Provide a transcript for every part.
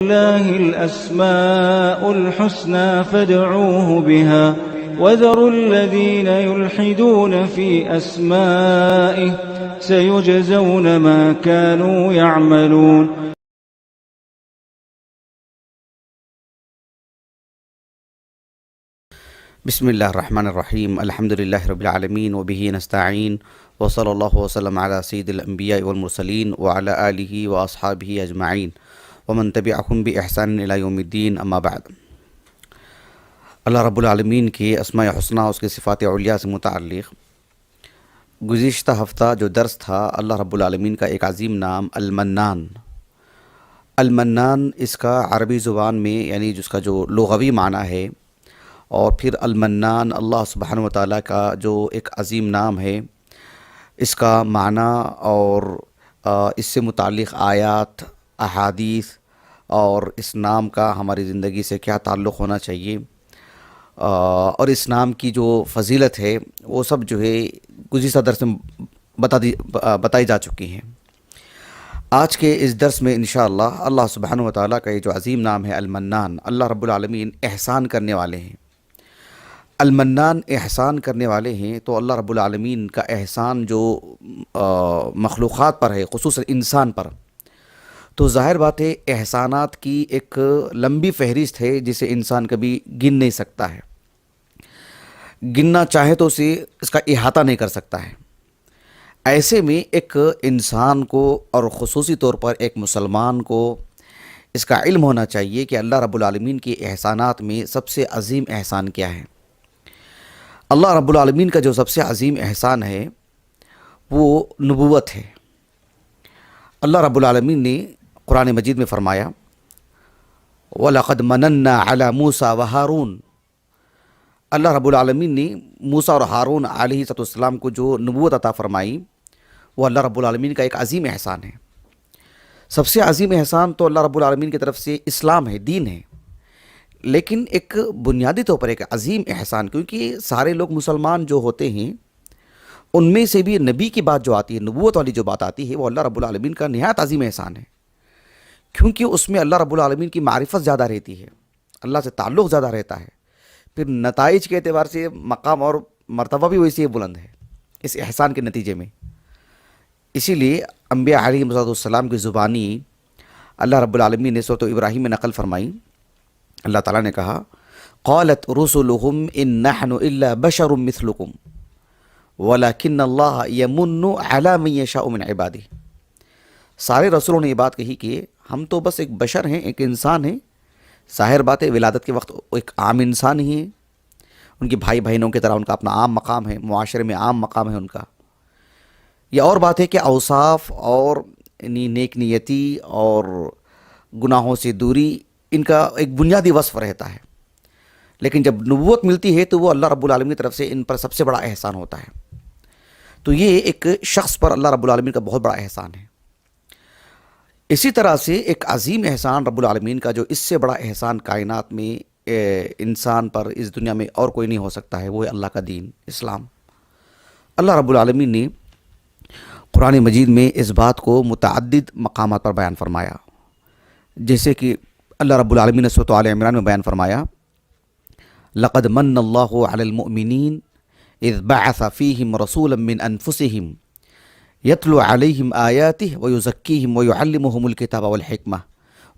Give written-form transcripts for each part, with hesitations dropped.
لله الأسماء الحسنى فادعوه بها وذروا الذين يلحدون في أسمائه سيجزون ما كانوا يعملون. بسم اللہ الرحمن الرحیم الحمد للہ رب العالمین وبہ نستعین وصلی اللہ وسلم علی سید الانبیاء والمرسلین وعلی آلہ واصحابہ اجمعین ومن تبعہم باحسان الی یوم الدین اما بعد. اللہ رب العالمین کے اسماء حسنہ اس کے صفات علیہ سے متعلق گزشتہ ہفتہ جو درس تھا، اللہ رب العالمین کا ایک عظیم نام المنان. المنان اس کا عربی زبان میں یعنی جس کا جو لغوی معنی ہے، اور پھر المنان اللہ سبحانہ و تعالیٰ کا جو ایک عظیم نام ہے، اس کا معنی اور اس سے متعلق آیات، احادیث اور اس نام کا ہماری زندگی سے کیا تعلق ہونا چاہیے، اور اس نام کی جو فضیلت ہے وہ سب جو ہے گزشتہ درس میں بتائی جا چکی ہیں. آج کے اس درس میں انشاءاللہ اللہ سبحانہ و تعالیٰ کا یہ جو عظیم نام ہے المنان، اللہ رب العالمین احسان کرنے والے ہیں. المنان احسان کرنے والے ہیں، تو اللہ رب العالمین کا احسان جو مخلوقات پر ہے، خصوصاً انسان پر، تو ظاہر بات ہے احسانات کی ایک لمبی فہرست ہے جسے انسان کبھی گن نہیں سکتا ہے. گننا چاہے تو اسے اس کا احاطہ نہیں کر سکتا ہے. ایسے میں ایک انسان کو اور خصوصی طور پر ایک مسلمان کو اس کا علم ہونا چاہیے کہ اللہ رب العالمین کے احسانات میں سب سے عظیم احسان کیا ہے. اللہ رب العالمین کا جو سب سے عظیم احسان ہے وہ نبوت ہے. اللہ رب العالمین نے قرآن مجید میں فرمایا وَلَقَدْ مَنَنَّا عَلَى مُوسَى وَهَارُونَ. اللہ رب العالمین نے موسیٰ اور ہارون علیہ السلام کو جو نبوت عطا فرمائی، وہ اللہ رب العالمین کا ایک عظیم احسان ہے. سب سے عظیم احسان تو اللہ رب العالمین کی طرف سے اسلام ہے، دین ہے. لیکن ایک بنیادی طور پر ایک عظیم احسان، کیونکہ سارے لوگ مسلمان جو ہوتے ہیں ان میں سے بھی نبی کی بات جو آتی ہے، نبوت والی جو بات آتی ہے، وہ اللہ رب العالمین کا نہایت عظیم احسان ہے. کیونکہ اس میں اللہ رب العالمین کی معرفت زیادہ رہتی ہے، اللہ سے تعلق زیادہ رہتا ہے، پھر نتائج کے اعتبار سے مقام اور مرتبہ بھی ویسے ہی بلند ہے اس احسان کے نتیجے میں. اسی لیے انبیاء علیہ السلام کی زبانی اللہ رب العالمین نے سورۃ ابراہیم میں نقل فرمائی. اللہ تعالیٰ نے کہا قالت رسلهم ان نحن الا بشر مثلكم ولكن اللہ یمن علی من یشاء من عبادہ. سارے رسولوں نے یہ بات کہی کہ ہم تو بس ایک بشر ہیں، ایک انسان ہیں. ظاہر بات ہے ولادت کے وقت ایک عام انسان ہی ہے، ان کے بھائی بہنوں کی طرح ان کا اپنا عام مقام ہے، معاشرے میں عام مقام ہے ان کا. یہ اور بات ہے کہ اوصاف اور نیک نیتی اور گناہوں سے دوری ان کا ایک بنیادی وصف رہتا ہے. لیکن جب نبوت ملتی ہے تو وہ اللہ رب العالمین کی طرف سے ان پر سب سے بڑا احسان ہوتا ہے. تو یہ ایک شخص پر اللہ رب العالمین کا بہت بڑا احسان ہے. اسی طرح سے ایک عظیم احسان رب العالمین کا، جو اس سے بڑا احسان کائنات میں انسان پر اس دنیا میں اور کوئی نہیں ہو سکتا ہے، وہ ہے اللہ کا دین اسلام. اللہ رب العالمین نے قرآن مجید میں اس بات کو متعدد مقامات پر بیان فرمایا. جیسے کہ اللہ رب العالمین نے سورۃ آل عمران میں بیان فرمایا لَقَدْ مَنَّ اللَّهُ عَلَى الْمُؤْمِنِينَ إِذْ بَعَثَ فِيهِمْ رَسُولًا مِّنْ أَنفُسِهِمْ يَتْلُو عَلَيْهِمْ آيَاتِهِ وَيُزَكِّيهِمْ وَيُعَلِّمُهُمُ الْكِتَابَ وَالْحِكْمَةَ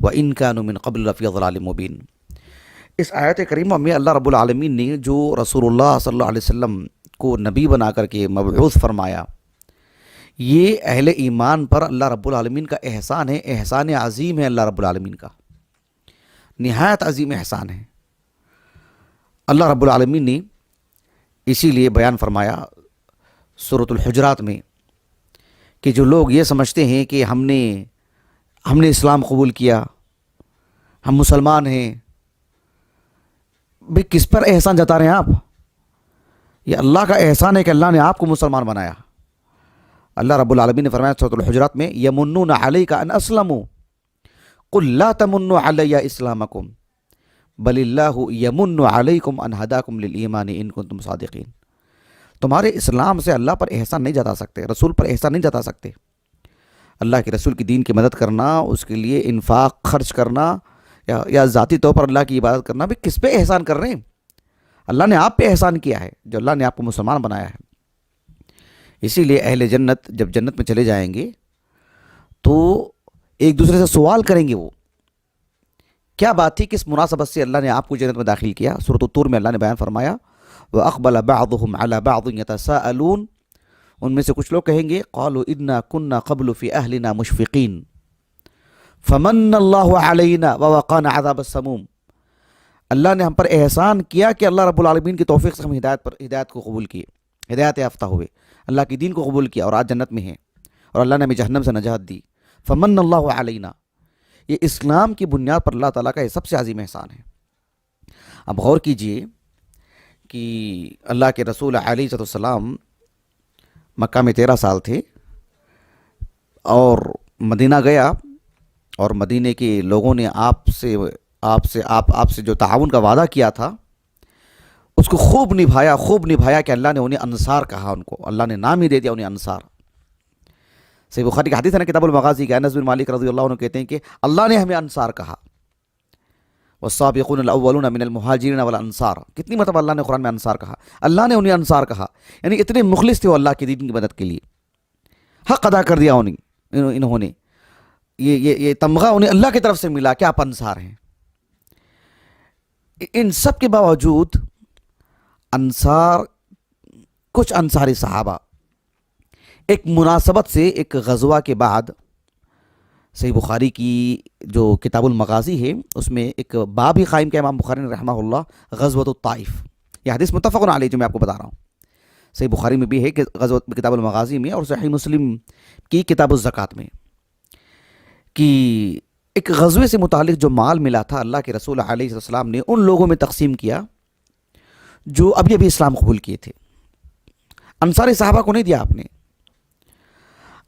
وَإِنْ كَانُوا مِنْ قَبْلُ لَفِي ضَلَالٍ مُّبِينٍ. اس آیت کریمہ میں اللہ رب العالمین نے جو رسول اللہ صلی اللہ علیہ وسلم کو نبی بنا کر کے مبعوث فرمایا، یہ اہل ایمان پر اللہ رب العالمین کا احسان ہے. احسان عظیم ہے اللہ رب العالمین کا، نہایت عظیم احسان ہے. اللہ رب العالمین نے اسی لیے بیان فرمایا سورۃ الحجرات میں کہ جو لوگ یہ سمجھتے ہیں کہ ہم نے اسلام قبول کیا، ہم مسلمان ہیں، بھئی کس پر احسان جتا رہے ہیں آپ؟ یہ اللہ کا احسان ہے کہ اللہ نے آپ کو مسلمان بنایا. اللہ رب العالمین نے فرمایا سورۃ الحجرات میں یمنون علیک ان اسلموا قل لا تمنوا علی اسلامکم بل اللہ یمن علیکم ان ہداکم للایمان ان کنتم صادقین. تمہارے اسلام سے اللہ پر احسان نہیں جتا سکتے، رسول پر احسان نہیں جتا سکتے. اللہ کے رسول کی دین کی مدد کرنا، اس کے لیے انفاق خرچ کرنا یا ذاتی طور پر اللہ کی عبادت کرنا، بھی کس پہ احسان کر رہے ہیں؟ اللہ نے آپ پہ احسان کیا ہے، جو اللہ نے آپ کو مسلمان بنایا ہے۔ اسی لیے اہل جنت جب جنت میں چلے جائیں گے تو ایک دوسرے سے سوال کریں گے، وہ کیا بات تھی، کس مناسبت سے اللہ نے آپ کو جنت میں داخل کیا۔ سورۃ الطور میں اللہ نے بیان فرمایا وَأَقْبَلَ بَعْضُهُمْ عَلَى بَعْضٍ يَتَسَاءَلُونَ، ان میں سے کچھ لوگ کہیں گے قَالُوا إِنَّا كُنَّا قَبْلُ فِي أَهْلِنَا مُشْفِقِينَ فَمَنَّ اللَّهُ عَلَيْنَا وَوَقَانَا عَذَابَ السَّمُومِ، اللہ نے ہم پر احسان کیا کہ اللہ رب العالمین کی توفیق سے ہم ہدایت کو قبول کیے، ہدایت یافتہ ہوئے، اللہ کی دین کو قبول کیا اور آج جنت میں ہیں، اور اللہ نے ہمیں جہنم سے نجات دی۔ فمن اللہ علینا، یہ اسلام کی بنیاد پر اللہ تعالیٰ کا یہ سب سے عظیم احسان ہے۔ اب غور کیجئے کہ اللہ کے رسول علیہ السلام مکہ میں 13 سال تھے اور مدینہ گیا، اور مدینے کے لوگوں نے آپ سے جو تعاون کا وعدہ کیا تھا اس کو خوب نبھایا کہ اللہ نے انہیں انصار کہا، ان کو اللہ نے نام ہی دے دیا انہیں انصار۔ صحیح بخاری کی حدیث ہے نا کتاب المغازی کے، انس بن مالک رضی اللہ عنہ کہتے ہیں کہ اللہ نے ہمیں انصار کہا، والسابقون الاولون من المہاجرین والانصار، کتنی مرتبہ اللہ نے قرآن میں انصار کہا، اللہ نے انہیں انصار کہا، یعنی اتنے مخلص تھے وہ اللہ کی دین کی مدد کے لیے، حق ادا کر دیا انہوں نے، یہ تمغہ انہیں اللہ کی طرف سے ملا کہ آپ انصار ہیں۔ ان سب کے باوجود کچھ انصاری صحابہ ایک مناسبت سے، ایک غزوہ کے بعد، صحیح بخاری کی جو کتاب المغازی ہے اس میں ایک باب ہی قائم کیا امام بخاری نے رحمہ اللہ، غزوۃ الطائف، یہ حدیث متفق علیہ جو میں آپ کو بتا رہا ہوں، صحیح بخاری میں بھی ہے کہ غزوۃ کتاب المغازی میں، اور صحیح مسلم کی کتاب الزکوٰۃ میں، کہ ایک غزوے سے متعلق جو مال ملا تھا اللہ کے رسول علیہ السلام نے ان لوگوں میں تقسیم کیا جو ابھی اسلام قبول کیے تھے۔ انصاری صحابہ کو نہیں دیا آپ نے،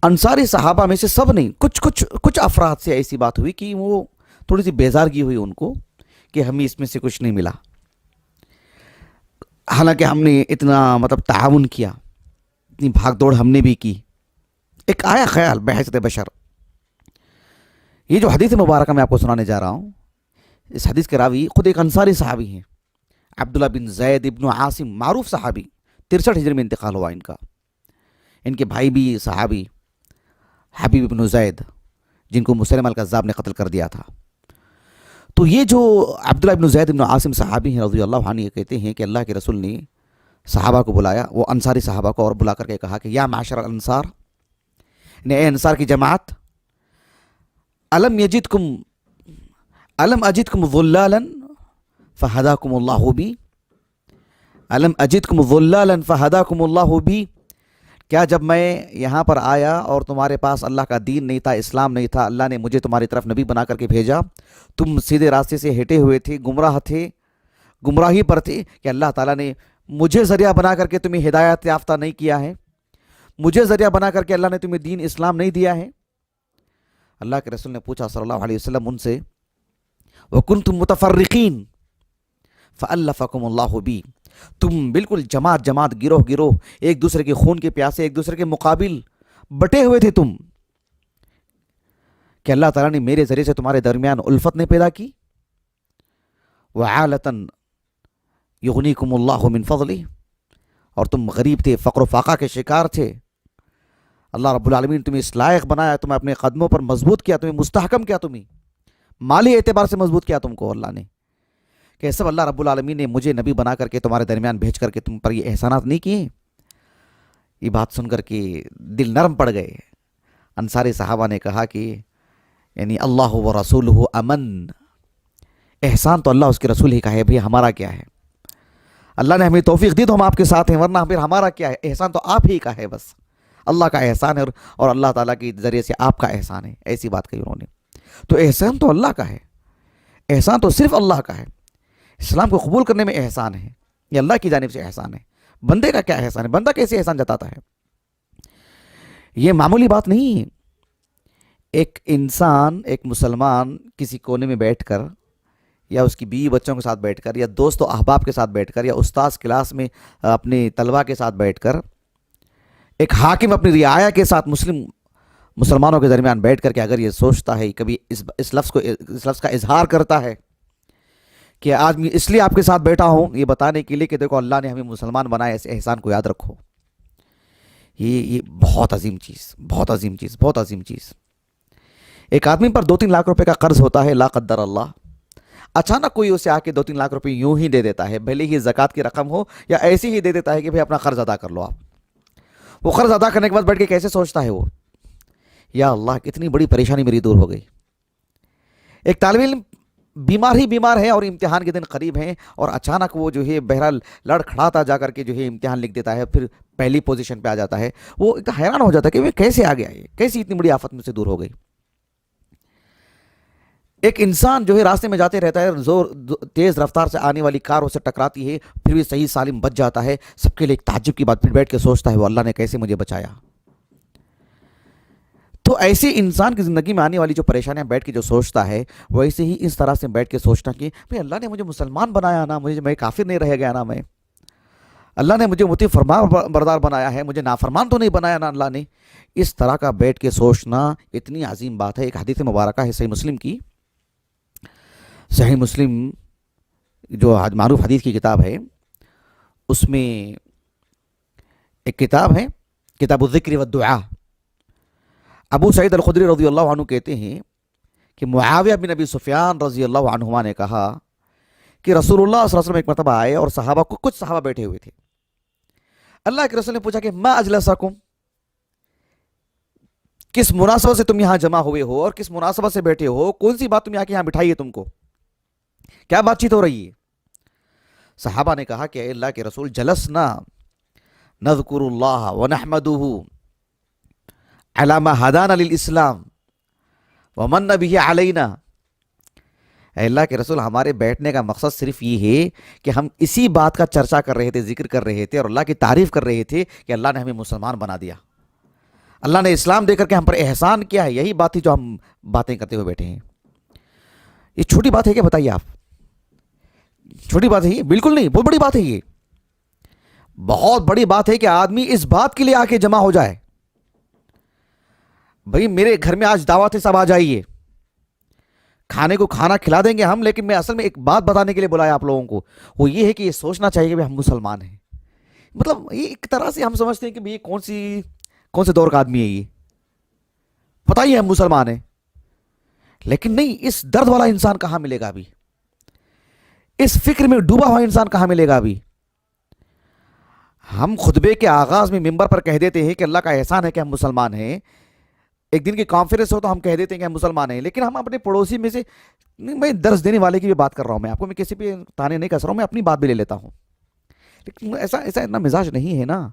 انصاری صحابہ میں سے سب نہیں، کچھ افراد سے ایسی بات ہوئی کہ وہ تھوڑی سی بیزارگی ہوئی ان کو کہ ہمیں اس میں سے کچھ نہیں ملا، حالانکہ ہم نے اتنا تعاون کیا، اتنی بھاگ دوڑ ہم نے بھی کی۔ ایک آیا خیال بحیثیت بشر، یہ جو حدیث مبارکہ میں آپ کو سنانے جا رہا ہوں، اس حدیث کے راوی خود ایک انصاری صحابی ہیں، عبداللہ بن زید ابن عاصم، معروف صحابی، 63 ہجری میں انتقال ہوا ان کا۔ ان کے بھائی بھی صحابی حبیب بن زید، جن کو مسیلمہ الکذاب نے قتل کر دیا تھا۔ تو یہ جو عبداللہ بن زید ابن عاصم صحابی ہیں رضی اللہ عنہ، کہتے ہیں کہ اللہ کے رسول نے صحابہ کو بلایا، وہ انصاری صحابہ کو، اور بلا کر کے کہا کہ یا معاشر الانصار، اے انصار کی جماعت، الم اجدکم ضلالا فہداکم اللہ بی، الم اجدکم ضلالا فہداکم اللہ بی، کیا جب میں یہاں پر آیا اور تمہارے پاس اللہ کا دین نہیں تھا، اسلام نہیں تھا، اللہ نے مجھے تمہاری طرف نبی بنا کر کے بھیجا، تم سیدھے راستے سے ہٹے ہوئے تھے، گمراہ تھے، گمراہی پر تھے، کہ اللہ تعالیٰ نے مجھے ذریعہ بنا کر کے تمہیں ہدایت یافتہ نہیں کیا ہے، مجھے ذریعہ بنا کر کے اللہ نے تمہیں دین اسلام نہیں دیا ہے؟ اللہ کے رسول نے پوچھا صلی اللہ علیہ وسلم ان سے، وَكُنْتُمْ مُتَفَرِّقِينَ فَأَلَّفَكُمُ اللَّهُ بِي، تم بالکل جماعت گروہ ایک دوسرے کے خون کے پیاسے، ایک دوسرے کے مقابل بٹے ہوئے تھے تم، کہ اللہ تعالیٰ نے میرے ذریعے سے تمہارے درمیان الفت نے پیدا کی، وَعَالَةً يُغْنِيكُمُ اللَّهُ مِنْ فَضْلِهِ، اور تم غریب تھے، فقر و فاقہ کے شکار تھے، اللہ رب العالمین تمہیں اس لائق بنایا، تمہیں اپنے قدموں پر مضبوط کیا، تمہیں مستحکم کیا، تمہیں مالی اعتبار سے مضبوط کیا تم کو اللہ نے، کہ سب اللہ رب العالمین نے مجھے نبی بنا کر کے تمہارے درمیان بھیج کر کے تم پر یہ احسانات نہیں کیے۔ یہ بات سن کر کے دل نرم پڑ گئے۔ انصاری صحابہ نے کہا کہ یعنی اللہ و رسولہ امن، احسان تو اللہ اس کے رسول ہی کا ہے، بھئی ہمارا کیا ہے؟ اللہ نے ہمیں توفیق دی تو ہم آپ کے ساتھ ہیں، ورنہ پھر ہمارا کیا ہے؟ احسان تو آپ ہی کا ہے، بس اللہ کا احسان ہے، اور اللہ تعالیٰ کے ذریعے سے آپ کا احسان ہے۔ ایسی بات کہی انہوں نے۔ تو احسان تو اللہ کا ہے، احسان تو صرف اللہ کا ہے۔ اسلام کو قبول کرنے میں احسان ہے، یہ اللہ کی جانب سے احسان ہے۔ بندے کا کیا احسان ہے؟ بندہ کیسے احسان جتاتا ہے؟ یہ معمولی بات نہیں ہے۔ ایک انسان، ایک مسلمان کسی کونے میں بیٹھ کر، یا اس کی بیوی بچوں کے ساتھ بیٹھ کر، یا دوست و احباب کے ساتھ بیٹھ کر، یا استاذ کلاس میں اپنے طلباء کے ساتھ بیٹھ کر، ایک حاکم اپنی رعایا کے ساتھ، مسلمانوں کے درمیان بیٹھ کر کے اگر یہ سوچتا ہے، کبھی اس لفظ کا اظہار کرتا ہے کہ آج میں اس لیے آپ کے ساتھ بیٹھا ہوں یہ بتانے کے لیے کہ دیکھو اللہ نے ہمیں مسلمان بنایا، اس احسان کو یاد رکھو، یہ بہت عظیم چیز، بہت عظیم چیز، بہت عظیم چیز۔ ایک آدمی پر 2-3 لاکھ روپے کا قرض ہوتا ہے، لا قدر اللہ، اچانک کوئی اسے آ کے 2-3 لاکھ روپے یوں ہی دے دیتا ہے، بھلے ہی زکوٰۃ کی رقم ہو یا ایسے ہی دے دیتا ہے کہ بھئی اپنا قرض ادا کر لو آپ۔ وہ قرض ادا کرنے کے بعد بیٹھ کے کیسے سوچتا ہے وہ، یا اللہ کتنی بڑی پریشانی میری دور ہو گئی۔ ایک طالب علم بیمار ہے اور امتحان کے دن قریب ہیں، اور اچانک وہ جو ہے بہرحال لڑ کھڑاتا جا کر کے جو ہے امتحان لکھ دیتا ہے، پھر پہلی پوزیشن پہ آ جاتا ہے۔ وہ حیران ہو جاتا ہے کہ وہ کیسے آ گیا، یہ کیسی اتنی بڑی آفت مجھ سے دور ہو گئی۔ ایک انسان جو ہے راستے میں جاتے رہتا ہے، تیز رفتار سے آنے والی کار اسے ٹکراتی ہے، پھر بھی صحیح سالم بچ جاتا ہے۔ سب کے لیے ایک تعجب کی بات، پھر بیٹھ کے سوچتا ہے وہ اللہ نے کیسے مجھے بچایا۔ تو ایسے انسان کی زندگی میں آنے والی جو پریشانیاں بیٹھ کے جو سوچتا ہے، ویسے ہی اس طرح سے بیٹھ کے سوچنا کہ بھئی اللہ نے مجھے مسلمان بنایا نا، میں کافر نہیں رہ گیا نا، میں اللہ نے مجھے مطیع فرمان بردار بنایا ہے، مجھے نافرمان تو نہیں بنایا نا اللہ نے۔ اس طرح کا بیٹھ کے سوچنا اتنی عظیم بات ہے۔ ایک حدیث مبارکہ ہے صحیح مسلم کی، صحیح مسلم جو معروف حدیث کی کتاب ہے، اس میں ایک کتاب ہے کتاب الذکر والدعاء۔ ابو سعید الخدری رضی اللہ عنہ کہتے ہیں کہ معاویہ بن ابی سفیان رضی اللہ عنہما نے کہا کہ رسول اللہ صلی اللہ علیہ وسلم ایک مرتبہ آئے اور کچھ صحابہ بیٹھے ہوئے تھے۔ اللہ کے رسول نے پوچھا کہ ما اجلسکم، کس مناسبت سے تم یہاں جمع ہوئے ہو اور کس مناسبت سے بیٹھے ہو، کون سی بات تم یہاں بٹھائی ہے، تم کو کیا بات چیت ہو رہی ہے؟ صحابہ نے کہا کہ اے اللہ کے رسول جلسنا نذکر اللہ ونحمدہ علی ما ہدانا للاسلام ومن بہ علینا۔ اے اللہ کے رسول ہمارے بیٹھنے کا مقصد صرف یہ ہے کہ ہم اسی بات کا چرچا کر رہے تھے، ذکر کر رہے تھے اور اللہ کی تعریف کر رہے تھے کہ اللہ نے ہمیں مسلمان بنا دیا، اللہ نے اسلام دے کر کے ہم پر احسان کیا ہے۔ یہی بات تھی جو ہم باتیں کرتے ہوئے بیٹھے ہیں۔ یہ چھوٹی بات ہے کہ بتائیے آپ، چھوٹی بات ہے یہ؟ بالکل نہیں، بہت بڑی بات ہے یہ، بہت بڑی بات ہے کہ آدمی اس بات کے لیے آ کے جمع ہو جائے، بھئی میرے گھر میں آج دعوت ہے، سب آ جائیے، کھانے کو کھانا کھلا دیں گے ہم، لیکن میں اصل میں ایک بات بتانے کے لیے بلایا آپ لوگوں کو، وہ یہ ہے کہ یہ سوچنا چاہیے کہ ہم مسلمان ہیں۔ مطلب یہ ایک طرح سے ہم سمجھتے ہیں کہ یہ کون سے دور کا آدمی ہے، یہ بتائیے ہم مسلمان ہیں، لیکن نہیں، اس درد والا انسان کہاں ملے گا ابھی، اس فکر میں ڈوبا ہوا انسان کہاں ملے گا ابھی۔ ہم خطبے کے آغاز میں ممبر پر کہہ دیتے ہیں کہ اللہ کا احسان ہے کہ ہم مسلمان ہیں، ایک دن کی کانفرنس ہو تو ہم کہہ دیتے ہیں کہ ہم مسلمان ہیں، لیکن ہم اپنے پڑوسی میں سے، میں درس دینے والے کی بھی بات کر رہا ہوں، میں آپ کو میں کسی پہ تانے نہیں کس رہا ہوں، میں اپنی بات بھی لے لیتا ہوں، لیکن ایسا اتنا مزاج نہیں ہے نا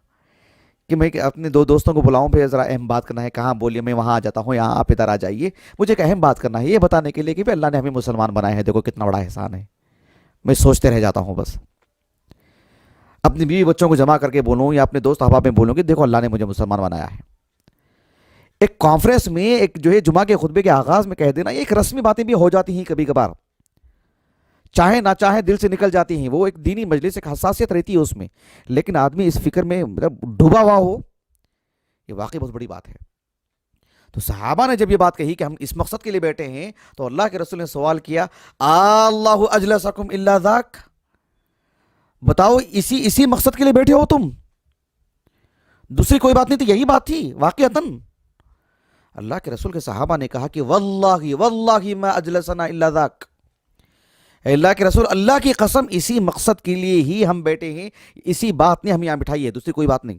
کہ میں اپنے 2 دوستوں کو بلاؤں، پھر ذرا اہم بات کرنا ہے، کہاں بولیے میں وہاں آ جاتا ہوں، یہاں آپ ادھر آ جائیے، مجھے ایک اہم بات کرنا ہے یہ بتانے کے لیے کہ اللہ نے ہمیں مسلمان بنائے ہیں، دیکھو کتنا بڑا احسان ہے۔ میں سوچتے رہ جاتا ہوں، بس اپنی بیوی بچوں کو جمع کر کے بولوں یا اپنے دوست احباب میں بولوں کہ دیکھو اللہ نے مجھے مسلمان بنایا ہے۔ ایک کانفرنس میں ایک جو ہے جمعہ کے خطبے کے آغاز میں کہہ دینا، ایک رسمی باتیں بھی ہو جاتی ہیں کبھی کبھار، چاہے نہ چاہے دل سے نکل جاتی ہیں، وہ ایک دینی مجلس، ایک حساسیت رہتی ہے اس میں، لیکن آدمی اس فکر میں ڈوبا ہوا ہو، یہ واقعی بہت بڑی بات ہے۔ تو صحابہ نے جب یہ بات کہی کہ ہم اس مقصد کے لیے بیٹھے ہیں، تو اللہ کے رسول نے سوال کیا اللہ اجلسکم الا ذاک، بتاؤ اسی مقصد کے لیے بیٹھے ہو تم، دوسری کوئی بات نہیں تھی، یہی بات تھی واقعتاً۔ اللہ کے رسول کے صحابہ نے کہا کہ واللہ ما اجلسنا الا ذاک، اے اللہ کے رسول اللہ کی قسم اسی مقصد کے لیے ہی ہم بیٹھے ہیں، اسی بات نے ہم یہاں بٹھائی ہے، دوسری کوئی بات نہیں۔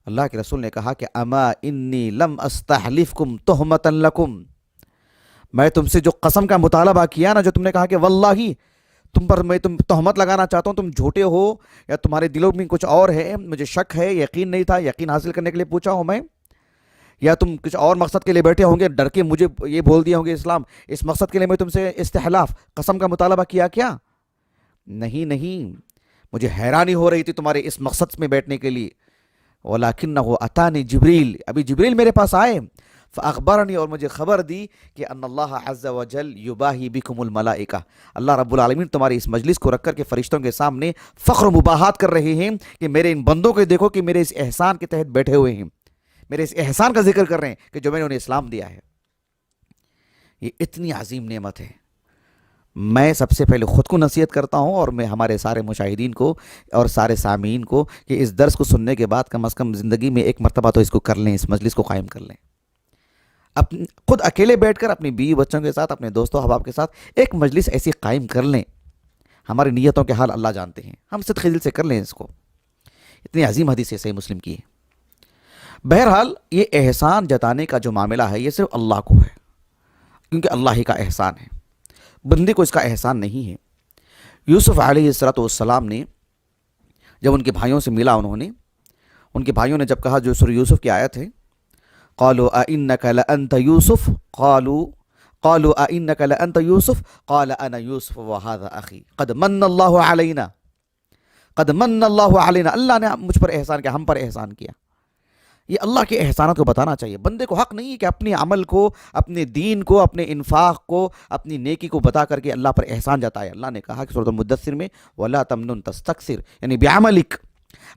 اللہ کے رسول نے کہا کہ اما انی لم استحلفکم تہمتا لکم، میں تم سے جو قسم کا مطالبہ کیا نا، جو تم نے کہا کہ واللہ تم پر میں تہمت لگانا چاہتا ہوں، تم جھوٹے ہو یا تمہارے دلوں میں کچھ اور ہے، مجھے شک ہے، یقین نہیں تھا، یقین حاصل کرنے کے لیے پوچھا ہوں میں، یا تم کچھ اور مقصد کے لیے بیٹھے ہوں گے، ڈر کے مجھے یہ بول دیا ہوں گے اسلام، اس مقصد کے لیے میں تم سے استحلاف قسم کا مطالبہ کیا کیا؟ نہیں، مجھے حیرانی ہو رہی تھی تمہارے اس مقصد میں بیٹھنے کے لیے، وَلَكِنَّهُ أَتَانِي جبریل، ابھی جبریل میرے پاس آئے، فَأَخْبَرَنِي، اور مجھے خبر دی کہ ان اللہ عز وجل یباہی بکم الملائکہ، اللہ رب العالمین تمہاری اس مجلس کو رکھ کر کے فرشتوں کے سامنے فخر و مباحات کر رہے ہیں کہ میرے ان بندوں کو دیکھو کہ میرے اس احسان کے تحت بیٹھے ہوئے ہیں، میرے اس احسان کا ذکر کر رہے ہیں کہ جو میں نے انہیں اسلام دیا ہے. یہ اتنی عظیم نعمت ہے. میں سب سے پہلے خود کو نصیحت کرتا ہوں اور میں ہمارے سارے مشاہدین کو اور سارے سامعین کو کہ اس درس کو سننے کے بعد کم از کم زندگی میں ایک مرتبہ تو اس کو کر لیں، اس مجلس کو قائم کر لیں. خود اکیلے بیٹھ کر اپنی بیوی بچوں کے ساتھ، اپنے دوستوں احباب کے ساتھ ایک مجلس ایسی قائم کر لیں. ہماری نیتوں کے حال اللہ جانتے ہیں، ہم صدق دل سے کر لیں اس کو. اتنی عظیم حدیث ہے صحیح مسلم کی ہے. بہرحال یہ احسان جتانے کا جو معاملہ ہے یہ صرف اللہ کو ہے، کیونکہ اللہ ہی کا احسان ہے، بندے کو اس کا احسان نہیں ہے. یوسف علیہ السلام نے جب ان کے بھائیوں سے ملا، ان کے بھائیوں نے جب کہا، جو سورہ یوسف کی آیت ہے، قالوا أئنك لأنت يوسف قالوا أئنك لأنت يوسف قال أنا يوسف وهذا أخي قد من الله علينا اللہ نے مجھ پر احسان کیا، ہم پر احسان کیا. یہ اللہ کے احسانات کو بتانا چاہیے. بندے کو حق نہیں ہے کہ اپنے عمل کو، اپنے دین کو، اپنے انفاق کو، اپنی نیکی کو بتا کر کے اللہ پر احسان جتائے. اللہ نے کہا کہ سورۃ المدثر میں وَلَا تَمْنُن تَسْتَكْثِرْ، یعنی بعملک،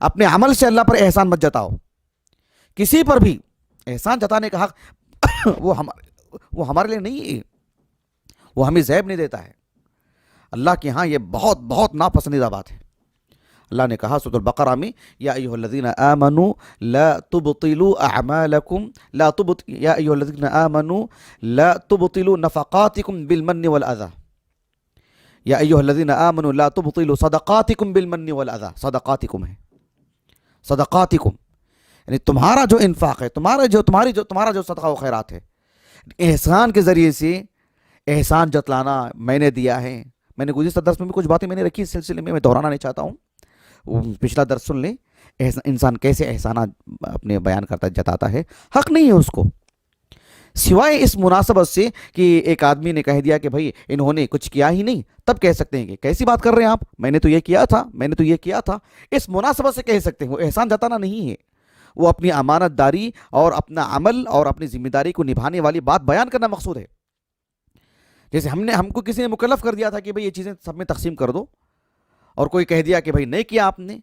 اپنے عمل سے اللہ پر احسان مت جتاؤ. کسی پر بھی احسان جتانے کا حق وہ ہمارے لیے نہیں ہے، وہ ہمیں زیب نہیں دیتا ہے. اللہ کے ہاں یہ بہت بہت ناپسندیدہ بات ہے. اللہ نے کہا سورۃ البقرہ میں، یا ایھا الذین آمنوا لا تبطلوا اعمالکم یا ایھا الذین آمنوا لا تبطلوا نفقاتکم بالمن والاذی، یا ایھا الذین آمنوا لا تبطلوا صدقاتکم بالمن والاذی. صدقاتکم ہے، صدقاتکم یعنی تمہارا جو انفاق ہے، تمہارا جو صدقہ و خیرات ہے، احسان کے ذریعے سے احسان جتلانا. میں نے دیا ہے. میں نے گزشتہ درس میں بھی کچھ باتیں میں نے رکھی اس سلسلے میں دہرانا نہیں چاہتا ہوں، پچھلا درس سن لیں. انسان کیسے احسانات اپنے بیان کرتا جتاتا ہے. حق نہیں ہے اس کو، سوائے اس مناسبت سے کہ ایک آدمی نے کہہ دیا کہ بھائی انہوں نے کچھ کیا ہی نہیں، تب کہہ سکتے ہیں کہ کیسی بات کر رہے ہیں آپ، میں نے تو یہ کیا تھا، میں نے تو یہ کیا تھا. اس مناسبت سے کہہ سکتے ہیں. وہ احسان جتانا نہیں ہے، وہ اپنی امانت داری اور اپنا عمل اور اپنی ذمہ داری کو نبھانے والی بات بیان کرنا مقصود ہے. جیسے ہم کو کسی نے مکلف کر دیا تھا کہ بھئی یہ چیزیں سب میں تقسیم کر دو، اور کوئی کہہ دیا کہ بھئی نہیں کیا آپ نے.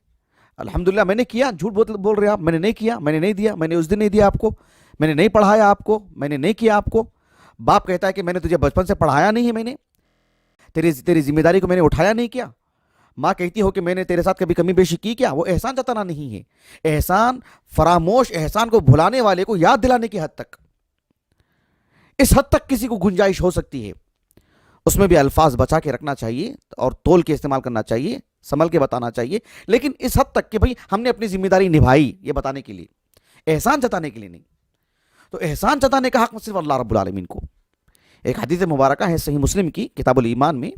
الحمدللہ میں نے کیا. جھوٹ بول رہے آپ، میں نے نہیں کیا، میں نے نہیں دیا، میں نے اس دن نہیں دیا آپ کو، میں نے نہیں پڑھایا آپ کو، میں نے نہیں کیا آپ کو. باپ کہتا ہے کہ میں نے تجھے بچپن سے پڑھایا نہیں ہے، میں نے تیری ذمہ داری کو میں نے اٹھایا نہیں کیا. ماں کہتی ہو کہ میں نے تیرے ساتھ کبھی کمی بیشی کی کیا. وہ احسان جتانا نہیں ہے. احسان فراموش، احسان کو بھلانے والے کو یاد دلانے کی حد تک، اس حد تک کسی کو گنجائش ہو سکتی ہے. اس میں بھی الفاظ بچا کے رکھنا چاہیے اور تول کے استعمال کرنا چاہیے، سنبھل کے بتانا چاہیے، لیکن اس حد تک کہ بھئی ہم نے اپنی ذمہ داری نبھائی، یہ بتانے کے لیے، احسان جتانے کے لیے نہیں. تو احسان جتانے کا حق صرف اللہ رب العالمین کو. ایک حدیث مبارکہ ہے صحیح مسلم کی کتاب الایمان میں،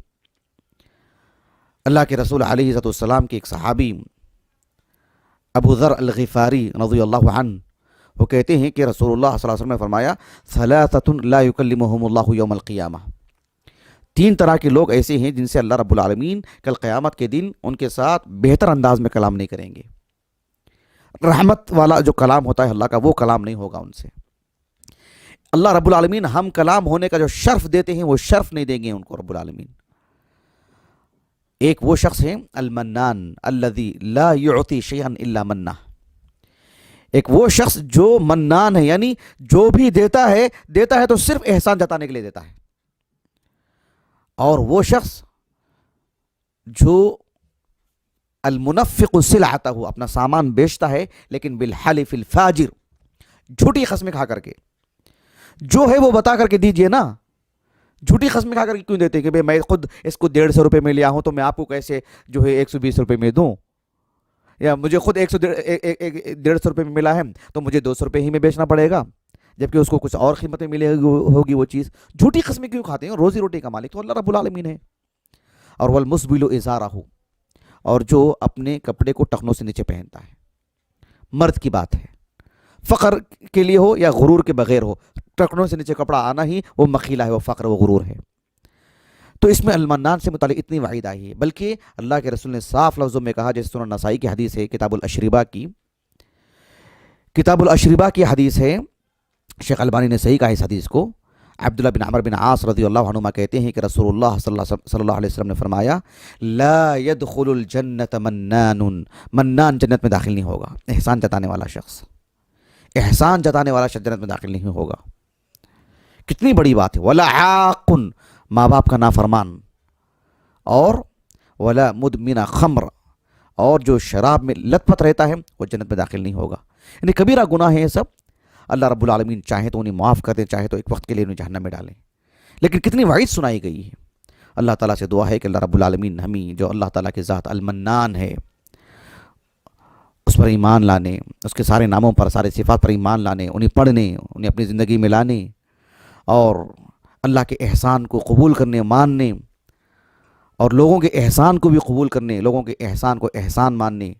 اللہ کے رسول علیہ السلام کے ایک صحابی ابو ذر الغفاری رضی اللہ عنہ، وہ کہتے ہیں کہ رسول اللہ صلی اللہ علیہ وسلم نے فرمایا ثلاثۃ لا یکلمہم اللہ یوم القیامہ. 3 طرح کے لوگ ایسے ہیں جن سے اللہ رب العالمین کل قیامت کے دن ان کے ساتھ بہتر انداز میں کلام نہیں کریں گے. رحمت والا جو کلام ہوتا ہے اللہ کا، وہ کلام نہیں ہوگا ان سے. اللہ رب العالمین ہم کلام ہونے کا جو شرف دیتے ہیں، وہ شرف نہیں دیں گے ان کو رب العالمین. ایک وہ شخص ہے المنان الذی لا یعطی شیئا الا منہ. ایک وہ شخص جو منان ہے، یعنی جو بھی دیتا ہے تو صرف احسان جتانے کے لیے دیتا ہے. اور وہ شخص جو المنفق سلعتہ، اپنا سامان بیچتا ہے لیکن بالحلف الفاجر، جھوٹی قسمیں کھا کر کے. جو ہے وہ بتا کر کے دیجئے نا. جھوٹی قسمیں کھا کر کے کیوں دیتے کہ بھئی میں خود اس کو 150 روپے میں لیا ہوں تو میں آپ کو کیسے جو ہے 120 روپے میں دوں، یا مجھے خود 150 روپے میں ملا ہے تو مجھے 200 روپے ہی میں بیچنا پڑے گا، جبکہ اس کو کچھ اور قیمت میں ملے ہوگی وہ چیز. جھوٹی قسمیں کیوں کھاتے ہیں؟ روزی روٹی کا مالک تو اللہ رب العالمین ہے. اور والمسبل ازارہ، اور جو اپنے کپڑے کو ٹخنوں سے نیچے پہنتا ہے. مرد کی بات ہے، فقر کے لیے ہو یا غرور کے بغیر ہو، ٹخنوں سے نیچے کپڑا آنا ہی وہ مخیلہ ہے، وہ فقر، وہ غرور ہے. تو اس میں المنان سے متعلق اتنی وعید آئی ہے. بلکہ اللہ کے رسول نے صاف لفظوں میں کہا، جیسے سنن نسائی کی حدیث ہے، کتاب الاشربہ کی حدیث ہے، شیخ البانی نے صحیح کہا اس حدیث کو. عبداللہ بن عمر بن عاص رضی اللہ عنہما کہتے ہیں کہ رسول اللہ صلی اللہ علیہ وسلم نے فرمایا لا يدخل الجنت منان، منان جنت میں داخل نہیں ہوگا. احسان جتانے والا شخص، احسان جتانے والا شخص جنت میں داخل نہیں ہوگا۔ کتنی بڑی بات ہے، ولا عاقن، ماں باپ کا نافرمان، اور ولا مدمن خمر، اور جو شراب میں لت پت رہتا ہے وہ جنت میں داخل نہیں ہوگا۔ یعنی کبیرہ گناہ ہیں یہ سب، اللہ رب العالمین چاہے تو انہیں معاف کر دیں، چاہے تو ایک وقت کے لیے انہیں جہنم میں ڈالیں، لیکن کتنی وعید سنائی گئی ہے۔ اللہ تعالیٰ سے دعا ہے کہ اللہ رب العالمین ہمیں، جو اللہ تعالیٰ کی ذات المنان ہے، اس پر ایمان لانے، اس کے سارے ناموں پر، سارے صفات پر ایمان لانے، انہیں پڑھنے، انہیں اپنی زندگی میں لانے، اور اللہ کے احسان کو قبول کرنے، ماننے، اور لوگوں کے احسان کو بھی قبول کرنے، لوگوں کے احسان کو احسان ماننے،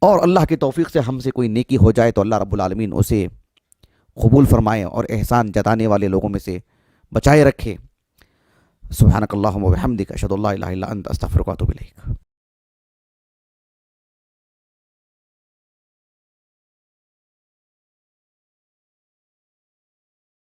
اور اللہ کی توفیق سے ہم سے کوئی نیکی ہو جائے تو اللہ رب العالمین اسے قبول فرمائے اور احسان جتانے والے لوگوں میں سے بچائے رکھے۔ سبحانک اللہم و بحمدک، اشہد ان لا الہ الا انت، استغفرک و اتوب الیک۔